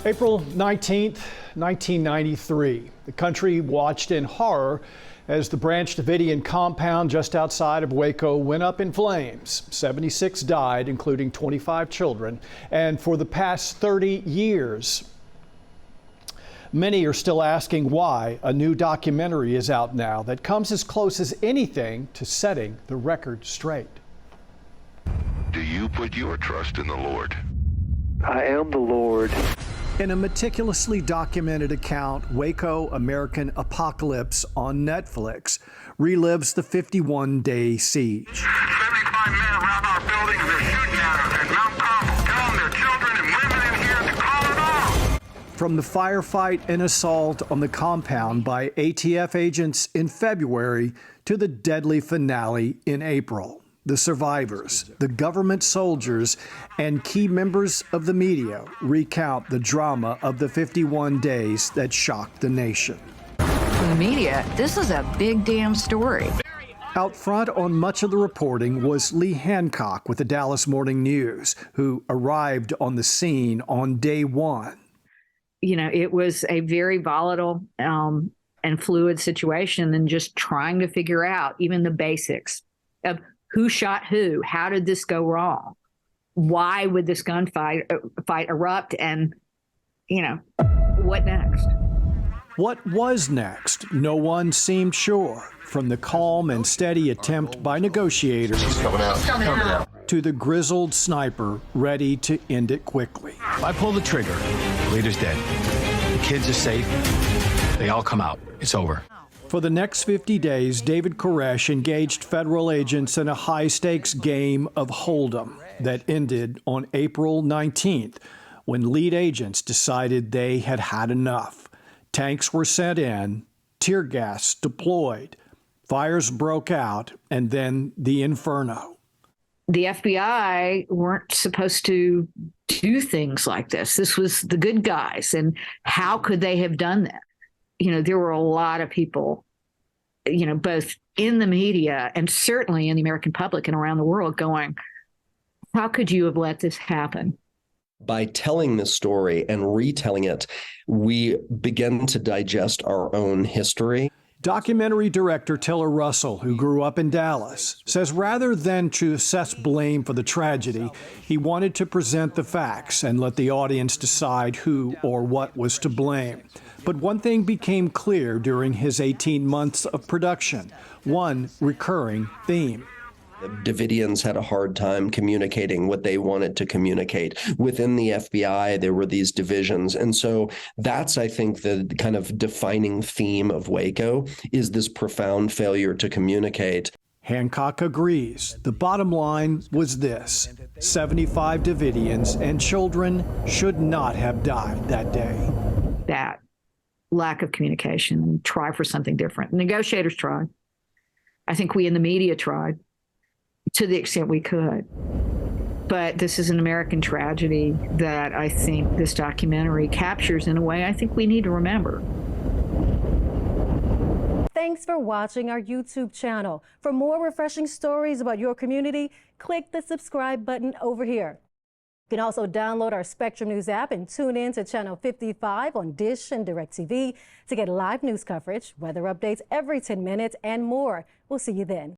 April 19th, 1993. The country watched in horror as the Branch Davidian compound just outside of Waco went up in flames. 76 died, including 25 children. And for the past 30 years, many are still asking why. A new documentary is out now that comes as close as anything to setting the record straight. Do you put your trust in the Lord? I am the Lord. In a meticulously documented account, Waco American Apocalypse on Netflix relives the 51-day siege. 75 men around our building and they're shooting at us at Mount Carmel, telling their children and women in here to call it off. From the firefight and assault on the compound by ATF agents in February to the deadly finale in April. The survivors, the government soldiers, and key members of the media recount the drama of the 51 days that shocked the nation. The media, this is a big damn story. Out front on much of the reporting was Lee Hancock with the Dallas Morning News, who arrived on the scene on day one. You know, it was a very volatile and fluid situation, and just trying to figure out even the basics of who shot who, how did this go wrong, why would this gunfight erupt, and, you know, what next? What was next? No one seemed sure. From the calm and steady attempt by negotiators to the grizzled sniper ready to end it quickly. I pull the trigger, the leader's dead. The kids are safe. They all come out. It's over. For the next 50 days, David Koresh engaged federal agents in a high-stakes game of Hold'em that ended on April 19th, when lead agents decided they had had enough. Tanks were sent in, tear gas deployed, fires broke out, and then the inferno. The FBI weren't supposed to do things like this. This was the good guys, and how could they have done that? You know, there were a lot of people, you know, both in the media and certainly in the American public and around the world going, how could you have let this happen? By telling this story and retelling it, we begin to digest our own history. Documentary director Tiller Russell, who grew up in Dallas, says rather than to assess blame for the tragedy, he wanted to present the facts and let the audience decide who or what was to blame. But one thing became clear during his 18 months of production, one recurring theme. The Davidians had a hard time communicating what they wanted to communicate. Within the FBI, there were these divisions. And so that's, I think, the kind of defining theme of Waco is this profound failure to communicate. Hancock agrees. The bottom line was this: 75 Davidians and children should not have died that day. That lack of communication, and try for something different. Negotiators tried. I think we in the media tried to the extent we could. But this is an American tragedy that I think this documentary captures in a way I think we need to remember. Thanks for watching our YouTube channel. For more refreshing stories about your community, click the subscribe button over here. You can also download our Spectrum News app and tune in to Channel 55 on Dish and DirecTV to get live news coverage, weather updates every 10 minutes, and more. We'll see you then.